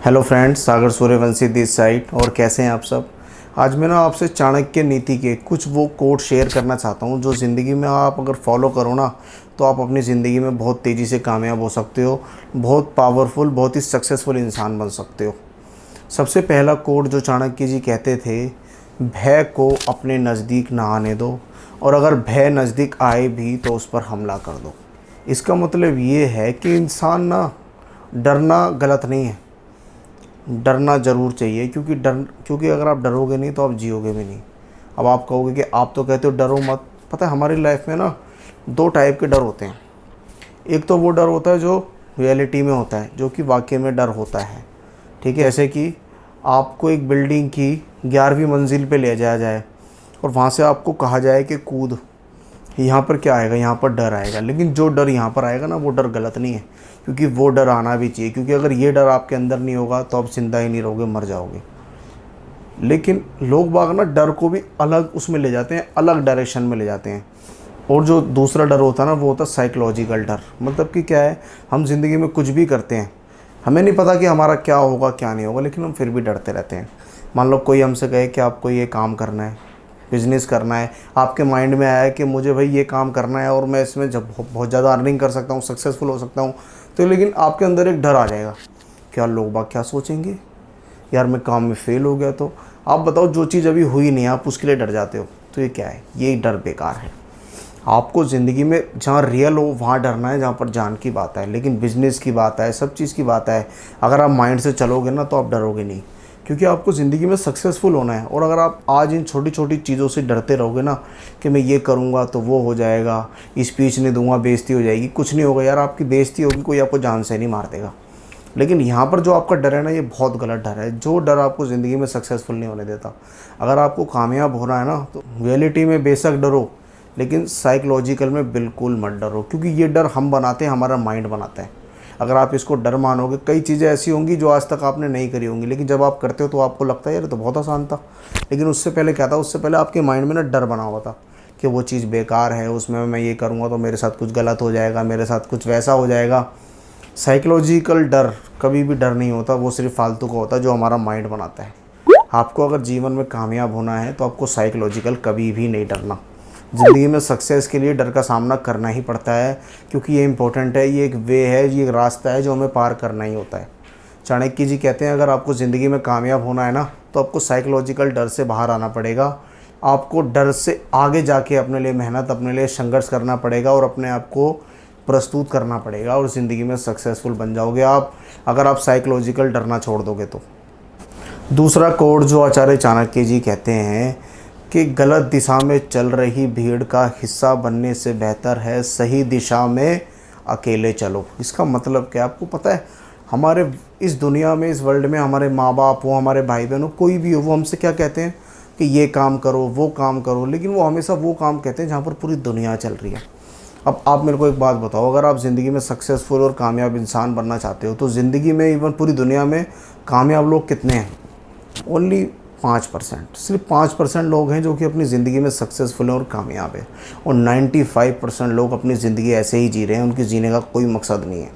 Hello friends, Sagar Suryavanshi this side. और कैसे हैं आप सब। आज मैं ना आपसे चाणक्य नीति के कुछ वो कोट शेयर करना चाहता हूं जो ज़िंदगी में आप अगर फॉलो करो ना तो आप अपनी ज़िंदगी में बहुत तेज़ी से कामयाब हो सकते हो, बहुत पावरफुल, बहुत ही सक्सेसफुल इंसान बन सकते हो। सबसे पहला कोट जो चाणक्य जी कहते थे, भय को अपने नज़दीक ना आने दो और अगर भय नज़दीक आए भी तो उस पर हमला कर दो। इसका मतलब ये है कि इंसान ना, डरना गलत नहीं है, डरना ज़रूर चाहिए, क्योंकि अगर आप डरोगे नहीं तो आप जियोगे भी नहीं। अब आप कहोगे कि आप तो कहते हो डरो मत। पता है हमारी लाइफ में ना दो टाइप के डर होते हैं। एक तो वो डर होता है जो रियलिटी में होता है, जो कि वाकई में डर होता है, ठीक है। जैसे कि आपको एक बिल्डिंग की 11वीं मंजिल पे ले जाया जाए और वहाँ से आपको कहा जाए कि कूद, यहाँ पर क्या आएगा, यहाँ पर डर आएगा। लेकिन जो डर यहाँ पर आएगा ना वो डर गलत नहीं है, क्योंकि वो डर आना भी चाहिए। क्योंकि अगर ये डर आपके अंदर नहीं होगा तो आप जिंदा ही नहीं रहोगे, मर जाओगे। लेकिन लोग बाग ना डर को भी अलग उसमें ले जाते हैं, अलग डायरेक्शन में ले जाते हैं। और जो दूसरा डर होता है ना वो होता है साइकोलॉजिकल डर। मतलब कि क्या है, हम ज़िंदगी में कुछ भी करते हैं, हमें नहीं पता कि हमारा क्या होगा क्या नहीं होगा, लेकिन हम फिर भी डरते रहते हैं। मान लो कोई हमसे कहे कि आपको ये काम करना है, बिज़नेस करना है, आपके माइंड में आया कि मुझे भाई ये काम करना है और मैं इसमें जब बहुत ज़्यादा अर्निंग कर सकता हूँ, सक्सेसफुल हो सकता हूँ, तो लेकिन आपके अंदर एक डर आ जाएगा, क्या लोग बाग क्या सोचेंगे, यार मैं काम में फ़ेल हो गया तो। आप बताओ, जो चीज़ अभी हुई नहीं आप उसके लिए डर जाते हो, तो ये क्या है, ये डर बेकार है। आपको ज़िंदगी में जहाँ रियल हो वहाँ डरना है, जहाँ पर जान की बात है। लेकिन बिज़नेस की बात है, सब चीज़ की बात है, अगर आप माइंड से चलोगे ना तो आप डरोगे नहीं, क्योंकि आपको ज़िंदगी में सक्सेसफुल होना है। और अगर आप आज इन छोटी छोटी चीज़ों से डरते रहोगे ना कि मैं ये करूँगा तो वो हो जाएगा, स्पीच नहीं दूंगा बेइज्जती हो जाएगी, कुछ नहीं होगा यार, आपकी बेइज्जती होगी, कोई आपको जान से नहीं मार देगा। लेकिन यहाँ पर जो आपका डर है ना, ये बहुत गलत डर है, जो डर आपको ज़िंदगी में सक्सेसफुल नहीं होने देता। अगर आपको कामयाब होना है ना तो रियलिटी में बेशक डरो, लेकिन साइकोलॉजिकल में बिल्कुल मत डरो, क्योंकि ये डर हम बनाते हैं, हमारा माइंड बनाता है। अगर आप इसको डर मानोगे, कई चीज़ें ऐसी होंगी जो आज तक आपने नहीं करी होंगी, लेकिन जब आप करते हो तो आपको लगता है यार तो बहुत आसान था। लेकिन उससे पहले क्या था, उससे पहले आपके माइंड में ना डर बना हुआ था कि वो चीज़ बेकार है, उसमें मैं ये करूँगा तो मेरे साथ कुछ गलत हो जाएगा, मेरे साथ कुछ वैसा हो जाएगा। साइकोलॉजिकल डर कभी भी डर नहीं होता, वो सिर्फ फालतू का होता है जो हमारा माइंड बनाता है। आपको अगर जीवन में कामयाब होना है तो आपको साइकोलॉजिकल कभी भी नहीं डरना। ज़िंदगी में सक्सेस के लिए डर का सामना करना ही पड़ता है, क्योंकि ये इम्पोर्टेंट है, ये एक वे है, ये एक रास्ता है जो हमें पार करना ही होता है। चाणक्य जी कहते हैं अगर आपको ज़िंदगी में कामयाब होना है ना तो आपको साइकोलॉजिकल डर से बाहर आना पड़ेगा। आपको डर से आगे जाके अपने लिए मेहनत, अपने लिए संघर्ष करना पड़ेगा और अपने आप को प्रस्तुत करना पड़ेगा, और ज़िंदगी में सक्सेसफुल बन जाओगे आप, अगर आप साइकोलॉजिकल डरना छोड़ दोगे तो। दूसरा कोड जो आचार्य चाणक्य जी कहते हैं कि गलत दिशा में चल रही भीड़ का हिस्सा बनने से बेहतर है सही दिशा में अकेले चलो। इसका मतलब क्या, आपको पता है हमारे इस दुनिया में, इस वर्ल्ड में हमारे माँ बाप हो, हमारे भाई बहन हो, कोई भी हो, वो हमसे क्या कहते हैं कि ये काम करो, वो काम करो, लेकिन वो हमेशा वो काम कहते हैं जहाँ पर पूरी दुनिया चल रही है। अब आप मेरे को एक बात बताओ, अगर आप ज़िंदगी में सक्सेसफुल और कामयाब इंसान बनना चाहते हो तो ज़िंदगी में, इवन पूरी दुनिया में कामयाब लोग कितने हैं? ओनली 5%, सिर्फ 5% लोग हैं जो कि अपनी ज़िंदगी में सक्सेसफुल हैं और कामयाब हैं, और 95% लोग अपनी ज़िंदगी ऐसे ही जी रहे हैं, उनकी जीने का कोई मकसद नहीं है।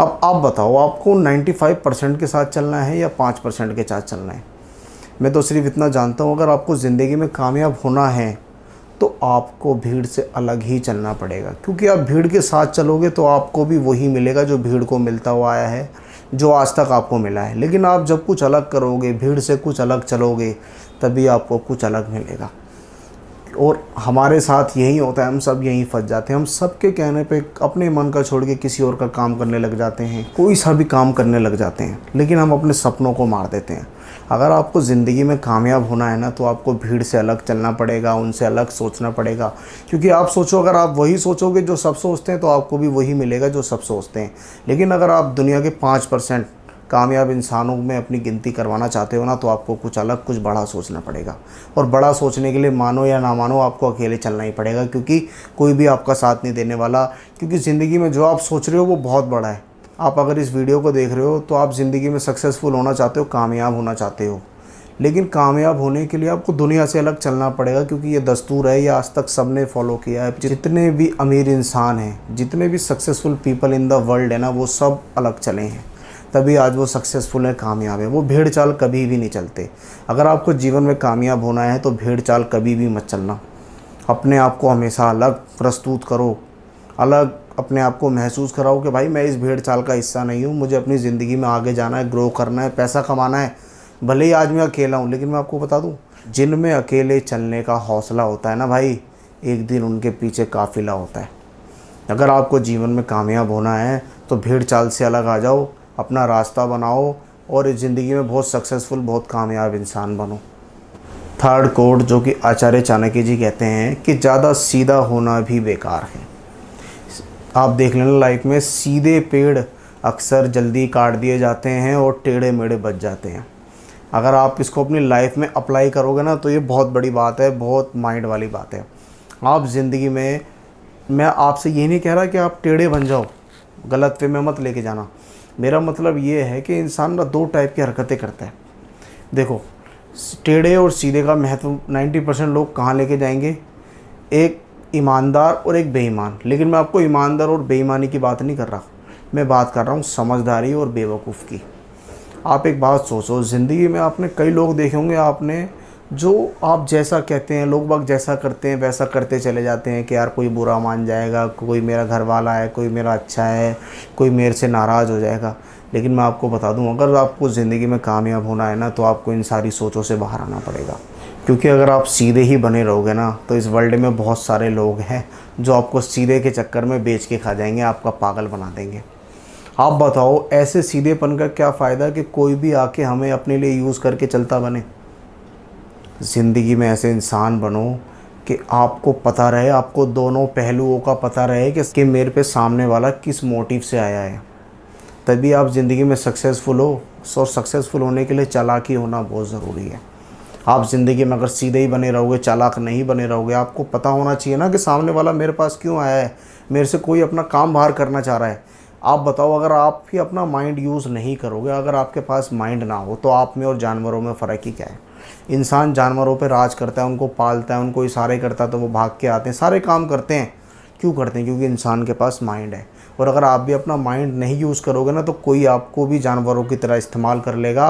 अब आप बताओ, आपको 95% के साथ चलना है या 5% के साथ चलना है? मैं तो सिर्फ इतना जानता हूँ, अगर आपको ज़िंदगी में कामयाब होना है तो आपको भीड़ से अलग ही चलना पड़ेगा, क्योंकि आप भीड़ के साथ चलोगे तो आपको भी वही मिलेगा जो भीड़ को मिलता हुआ आया है, जो आज तक आपको मिला है। लेकिन आप जब कुछ अलग करोगे, भीड़ से कुछ अलग चलोगे, तभी आपको कुछ अलग मिलेगा। और हमारे साथ यही होता है, हम सब यहीं फंस जाते हैं। हम सबके कहने पे अपने मन का छोड़ के किसी और का काम करने लग जाते हैं, कोई सा भी काम करने लग जाते हैं, लेकिन हम अपने सपनों को मार देते हैं। अगर आपको ज़िंदगी में कामयाब होना है ना तो आपको भीड़ से अलग चलना पड़ेगा, उनसे अलग सोचना पड़ेगा। क्योंकि आप सोचो, अगर आप वही सोचोगे जो सब सोचते हैं तो आपको भी वही मिलेगा जो सब सोचते हैं। लेकिन अगर आप दुनिया के 5% कामयाब इंसानों में अपनी गिनती करवाना चाहते हो ना तो आपको कुछ अलग, कुछ बड़ा सोचना पड़ेगा। और बड़ा सोचने के लिए, मानो या ना मानो, आपको अकेले चलना ही पड़ेगा, क्योंकि कोई भी आपका साथ नहीं देने वाला। क्योंकि ज़िंदगी में जो आप सोच रहे हो वो बहुत बड़ा है। आप अगर इस वीडियो को देख रहे हो तो आप ज़िंदगी में सक्सेसफुल होना चाहते हो, कामयाब होना चाहते हो, लेकिन कामयाब होने के लिए आपको दुनिया से अलग चलना पड़ेगा, क्योंकि ये दस्तूर है, ये आज तक सबने फॉलो किया है। जितने भी अमीर इंसान हैं, जितने भी successful people in the world है ना, वो सब अलग चले हैं, तभी आज वो सक्सेसफुल है, कामयाब है। वो भेड़ चाल कभी भी नहीं चलते। अगर आपको जीवन में कामयाब होना है तो भेड़ चाल कभी भी मत चलना। अपने आप को हमेशा अलग प्रस्तुत करो, अलग अपने आप को महसूस कराओ कि भाई मैं इस भेड़ चाल का हिस्सा नहीं हूँ, मुझे अपनी ज़िंदगी में आगे जाना है, ग्रो करना है, पैसा कमाना है। भले ही आज मैं अकेला हूँ, लेकिन मैं आपको बता दूँ, जिनमें अकेले चलने का हौसला होता है ना भाई, एक दिन उनके पीछे काफ़िला होता है। अगर आपको जीवन में कामयाब होना है तो भेड़ चाल से अलग आ जाओ, अपना रास्ता बनाओ और इस ज़िंदगी में बहुत सक्सेसफुल, बहुत कामयाब इंसान बनो। थर्ड कोट जो कि आचार्य चाणक्य जी कहते हैं कि ज़्यादा सीधा होना भी बेकार है। आप देख लेना लाइफ में, सीधे पेड़ अक्सर जल्दी काट दिए जाते हैं और टेढ़े मेढ़े बच जाते हैं। अगर आप इसको अपनी लाइफ में अप्लाई करोगे ना तो ये बहुत बड़ी बात है, बहुत माइंड वाली बात है। आप ज़िंदगी में, मैं आपसे ये नहीं कह रहा कि आप टेढ़े बन जाओ, गलत वे में मत लेके जाना। मेरा मतलब ये है कि इंसान ना दो टाइप की हरकतें करता है। देखो, टेढ़े और सीधे का महत्व 90% लोग कहाँ लेके जाएंगे, एक ईमानदार और एक बेईमान। लेकिन मैं आपको ईमानदार और बेईमानी की बात नहीं कर रहा, मैं बात कर रहा हूँ समझदारी और बेवकूफ़ की। आप एक बात सोचो, ज़िंदगी में आपने कई लोग देखे होंगे, आपने जो आप जैसा कहते हैं, लोग बाग जैसा करते हैं वैसा करते चले जाते हैं कि यार कोई बुरा मान जाएगा, कोई मेरा घर वाला है, कोई मेरा अच्छा है, कोई मेरे से नाराज़ हो जाएगा। लेकिन मैं आपको बता दूं, अगर आपको ज़िंदगी में कामयाब होना है ना तो आपको इन सारी सोचों से बाहर आना पड़ेगा। क्योंकि अगर आप सीधे ही बने रहोगे ना तो इस वर्ल्ड में बहुत सारे लोग हैं जो आपको सीधे के चक्कर में बेच के खा जाएंगे, आपका पागल बना देंगे। आप बताओ, ऐसे सीधेपन का क्या फ़ायदा कि कोई भी आके हमें अपने लिए यूज़ करके चलता बने। ज़िंदगी में ऐसे इंसान बनो कि आपको पता रहे, आपको दोनों पहलुओं का पता रहे कि मेरे पे सामने वाला किस मोटिव से आया है। तभी आप ज़िंदगी में सक्सेसफुल हो। और सक्सेसफुल होने के लिए चालाकी होना बहुत ज़रूरी है। आप ज़िंदगी में अगर सीधे ही बने रहोगे, चालाक नहीं बने रहोगे, आपको पता होना चाहिए ना कि सामने वाला मेरे पास क्यों आया है, मेरे से कोई अपना काम बाहर करना चाह रहा है। आप बताओ, अगर आप ही अपना माइंड यूज़ नहीं करोगे, अगर आपके पास माइंड ना हो तो आप में और जानवरों में फ़र्क ही क्या है। इंसान जानवरों पे राज करता है, उनको पालता है, उनको इशारे करता है तो वो भाग के आते हैं, सारे काम करते हैं। क्यों करते हैं? क्योंकि इंसान के पास माइंड है। और अगर आप भी अपना माइंड नहीं यूज़ करोगे ना तो कोई आपको भी जानवरों की तरह इस्तेमाल कर लेगा,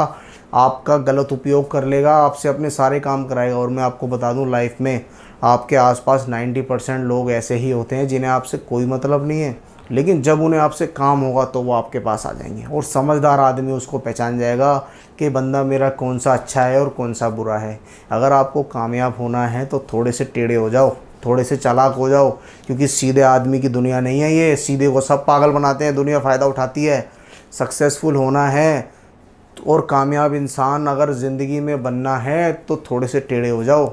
आपका गलत उपयोग कर लेगा, आपसे अपने सारे काम कराएगा। और मैं आपको बता दूं, लाइफ में आपके आसपास 90% लोग ऐसे ही होते हैं जिन्हें आपसे कोई मतलब नहीं है, लेकिन जब उन्हें आपसे काम होगा तो वो आपके पास आ जाएंगे। और समझदार आदमी उसको पहचान जाएगा कि बंदा मेरा कौन सा अच्छा है और कौन सा बुरा है। अगर आपको कामयाब होना है तो थोड़े से टेढ़े हो जाओ, थोड़े से चालाक हो जाओ, क्योंकि सीधे आदमी की दुनिया नहीं है ये। सीधे को सब पागल बनाते हैं, दुनिया फ़ायदा उठाती है। सक्सेसफुल होना है और कामयाब इंसान अगर ज़िंदगी में बनना है तो थोड़े से टेढ़े हो जाओ,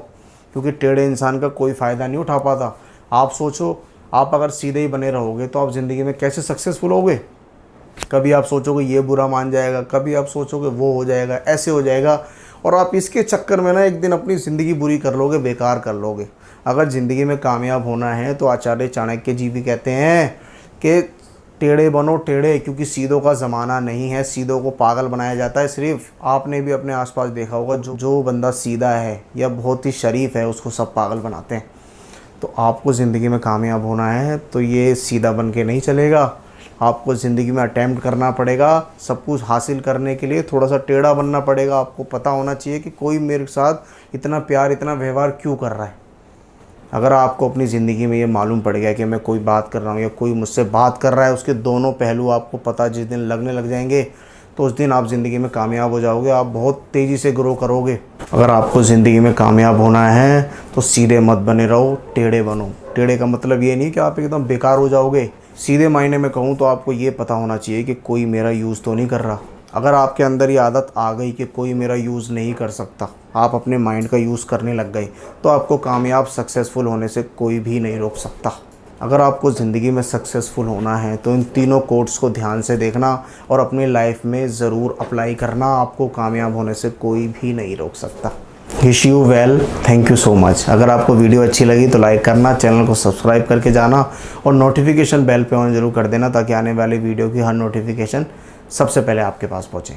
क्योंकि टेढ़े इंसान का कोई फ़ायदा नहीं उठा पाता। आप सोचो, आप अगर सीधे ही बने रहोगे तो आप ज़िंदगी में कैसे सक्सेसफुल होगे। कभी आप सोचोगे ये बुरा मान जाएगा, कभी आप सोचोगे वो हो जाएगा, ऐसे हो जाएगा, और आप इसके चक्कर में ना एक दिन अपनी ज़िंदगी बुरी कर लोगे, बेकार कर लोगे। अगर ज़िंदगी में कामयाब होना है तो आचार्य चाणक्य जी भी कहते हैं कि टेढ़े बनो टेढ़े, क्योंकि सीधों का ज़माना नहीं है। सीधों को पागल बनाया जाता है सिर्फ। आपने भी अपने आसपास देखा होगा, जो बंदा सीधा है या बहुत ही शरीफ है उसको सब पागल बनाते हैं। तो आपको ज़िंदगी में कामयाब होना है तो ये सीधा बन के नहीं चलेगा। आपको ज़िंदगी में अटैम्प्ट करना पड़ेगा, सब कुछ हासिल करने के लिए थोड़ा सा टेढ़ा बनना पड़ेगा। आपको पता होना चाहिए कि कोई मेरे साथ इतना प्यार, इतना व्यवहार क्यों कर रहा है। अगर आपको अपनी ज़िंदगी में ये मालूम पड़ गया कि मैं कोई बात कर रहा हूँ या कोई मुझसे बात कर रहा है, उसके दोनों पहलू आपको पता जिस दिन लगने लग जाएंगे तो उस दिन आप ज़िंदगी में कामयाब हो जाओगे। आप बहुत तेज़ी से ग्रो करोगे। अगर आपको ज़िंदगी में कामयाब होना है तो सीधे मत बने रहो, टेढ़े बनो। टेढ़े का मतलब ये नहीं कि आप एकदम बेकार हो जाओगे। सीधे मायने में कहूँ तो आपको ये पता होना चाहिए कि कोई मेरा यूज़ तो नहीं कर रहा। अगर आपके अंदर ये आदत आ गई कि कोई मेरा यूज़ नहीं कर सकता, आप अपने माइंड का यूज़ करने लग गए, तो आपको कामयाब सक्सेसफुल होने से कोई भी नहीं रोक सकता। अगर आपको ज़िंदगी में सक्सेसफुल होना है तो इन तीनों कोट्स को ध्यान से देखना और अपनी लाइफ में ज़रूर अप्लाई करना। आपको कामयाब होने से कोई भी नहीं रोक सकता। Wish you well, thank you so much. अगर आपको वीडियो अच्छी लगी तो लाइक करना, चैनल को सब्सक्राइब करके जाना और नोटिफिकेशन बेल पे ऑन ज़रूर कर देना ताकि आने वाली वीडियो की हर नोटिफिकेशन सबसे पहले आपके पास पहुँचे।